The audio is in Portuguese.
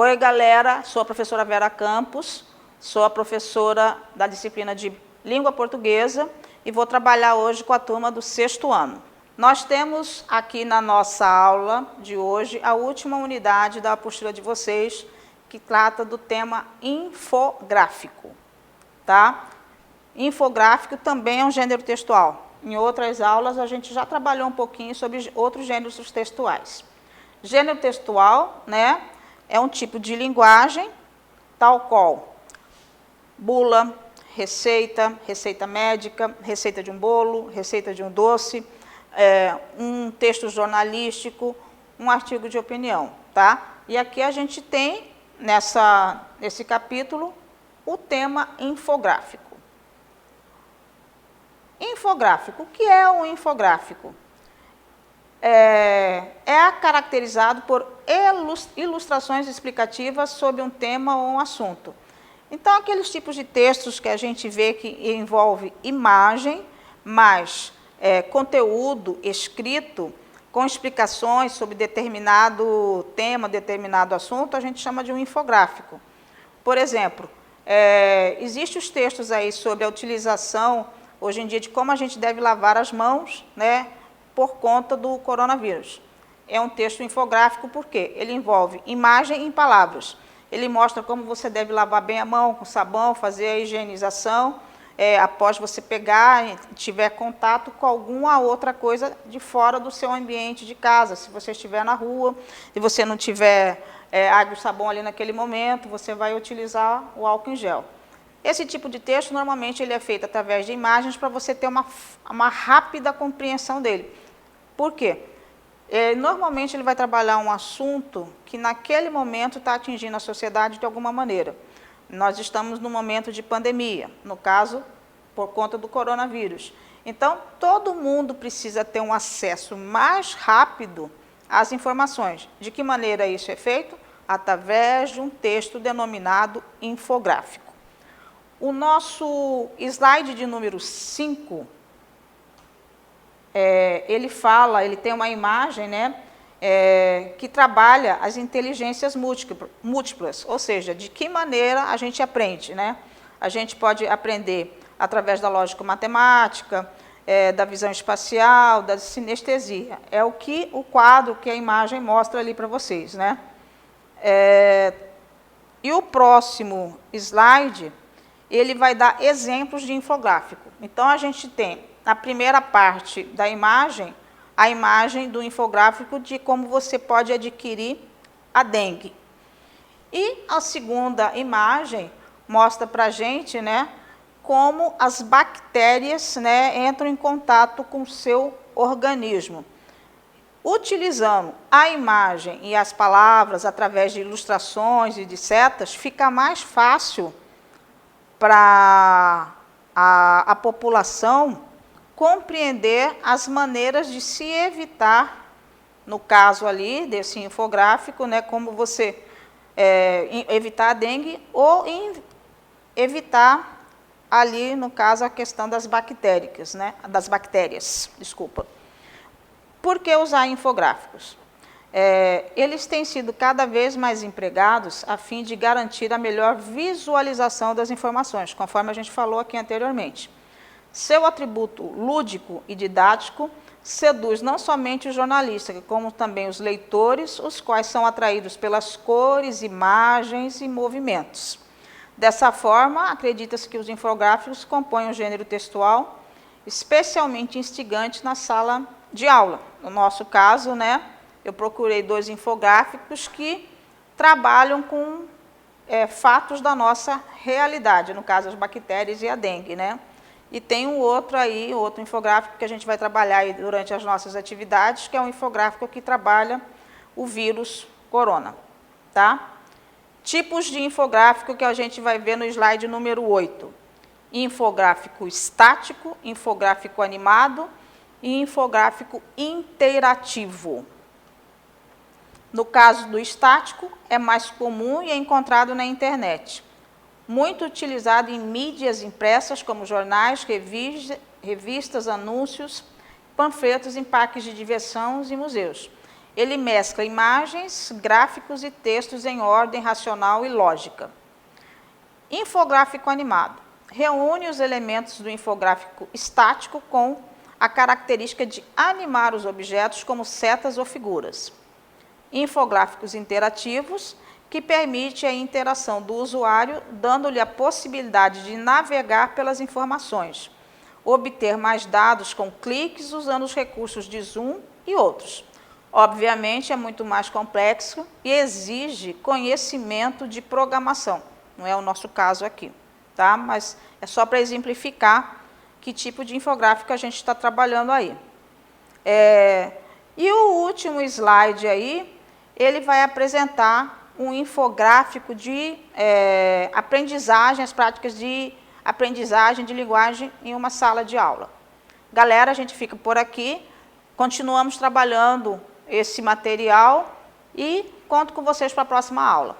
Oi, galera, sou a professora Vera Campos, sou a professora da disciplina de Língua Portuguesa e vou trabalhar hoje com a turma do 6º ano. Nós temos aqui na nossa aula de hoje a última unidade da apostila de vocês, que trata do tema infográfico, tá? Infográfico também é um gênero textual. Em outras aulas a gente já trabalhou um pouquinho sobre outros gêneros textuais. Gênero textual, né, é um tipo de linguagem, tal qual bula, receita, receita médica, receita de um bolo, receita de um doce, um texto jornalístico, um artigo de opinião, tá? E aqui a gente tem, nesse capítulo, o tema infográfico. Infográfico, o que é um infográfico? É caracterizado por ilustrações explicativas sobre um tema ou um assunto. Então, aqueles tipos de textos que a gente vê que envolve imagem, mais conteúdo escrito, com explicações sobre determinado tema, determinado assunto, a gente chama de um infográfico. Por exemplo, existem os textos aí sobre a utilização, hoje em dia, de como a gente deve lavar as mãos, né, por conta do coronavírus. É um texto infográfico porque ele envolve imagem e palavras. Ele mostra como você deve lavar bem a mão com sabão, fazer a higienização, após você pegar e tiver contato com alguma outra coisa de fora do seu ambiente de casa. Se você estiver na rua, se você não tiver água e sabão ali naquele momento, você vai utilizar o álcool em gel. Esse tipo de texto, normalmente, ele é feito através de imagens para você ter uma rápida compreensão dele. Por quê? Normalmente, ele vai trabalhar um assunto que, naquele momento, está atingindo a sociedade de alguma maneira. Nós estamos num momento de pandemia, no caso, por conta do coronavírus. Então, todo mundo precisa ter um acesso mais rápido às informações. De que maneira isso é feito? Através de um texto denominado infográfico. O nosso slide de número 5, ele tem uma imagem, né, que trabalha as inteligências múltiplas, ou seja, de que maneira a gente aprende, né? A gente pode aprender através da lógica matemática, da visão espacial, da sinestesia. É o quadro que a imagem mostra ali para vocês, né? E o próximo slide, ele vai dar exemplos de infográfico. Então, a gente tem a primeira parte da imagem, a imagem do infográfico de como você pode adquirir a dengue. E a segunda imagem mostra para a gente, né, como as bactérias, né, entram em contato com o seu organismo. Utilizando a imagem e as palavras através de ilustrações e de setas, fica mais fácil para a população compreender as maneiras de se evitar, no caso ali desse infográfico, né, como você evitar a dengue ou evitar ali, no caso, a questão das bactérias, né, desculpa. Por que usar infográficos? Eles têm sido cada vez mais empregados a fim de garantir a melhor visualização das informações, conforme a gente falou aqui anteriormente. Seu atributo lúdico e didático seduz não somente o jornalista, como também os leitores, os quais são atraídos pelas cores, imagens e movimentos. Dessa forma, acredita-se que os infográficos compõem um gênero textual especialmente instigante na sala de aula. No nosso caso, né, eu procurei 2 infográficos que trabalham com fatos da nossa realidade, no caso, as bactérias e a dengue, né? E tem outro infográfico que a gente vai trabalhar aí durante as nossas atividades, que é um infográfico que trabalha o vírus corona, tá? Tipos de infográfico que a gente vai ver no slide número 8. Infográfico estático, infográfico animado e infográfico interativo. No caso do estático, é mais comum e é encontrado na internet. Muito utilizado em mídias impressas, como jornais, revistas, anúncios, panfletos em parques de diversão e museus. Ele mescla imagens, gráficos e textos em ordem racional e lógica. Infográfico animado. Reúne os elementos do infográfico estático com a característica de animar os objetos como setas ou figuras. Infográficos interativos, que permite a interação do usuário, dando-lhe a possibilidade de navegar pelas informações, obter mais dados com cliques usando os recursos de zoom e outros. Obviamente, é muito mais complexo e exige conhecimento de programação. Não é o nosso caso aqui, tá? Mas é só para exemplificar que tipo de infográfico a gente está trabalhando aí. E o último slide aí, ele vai apresentar um infográfico de aprendizagem, as práticas de aprendizagem de linguagem em uma sala de aula. Galera, a gente fica por aqui, continuamos trabalhando esse material e conto com vocês para a próxima aula.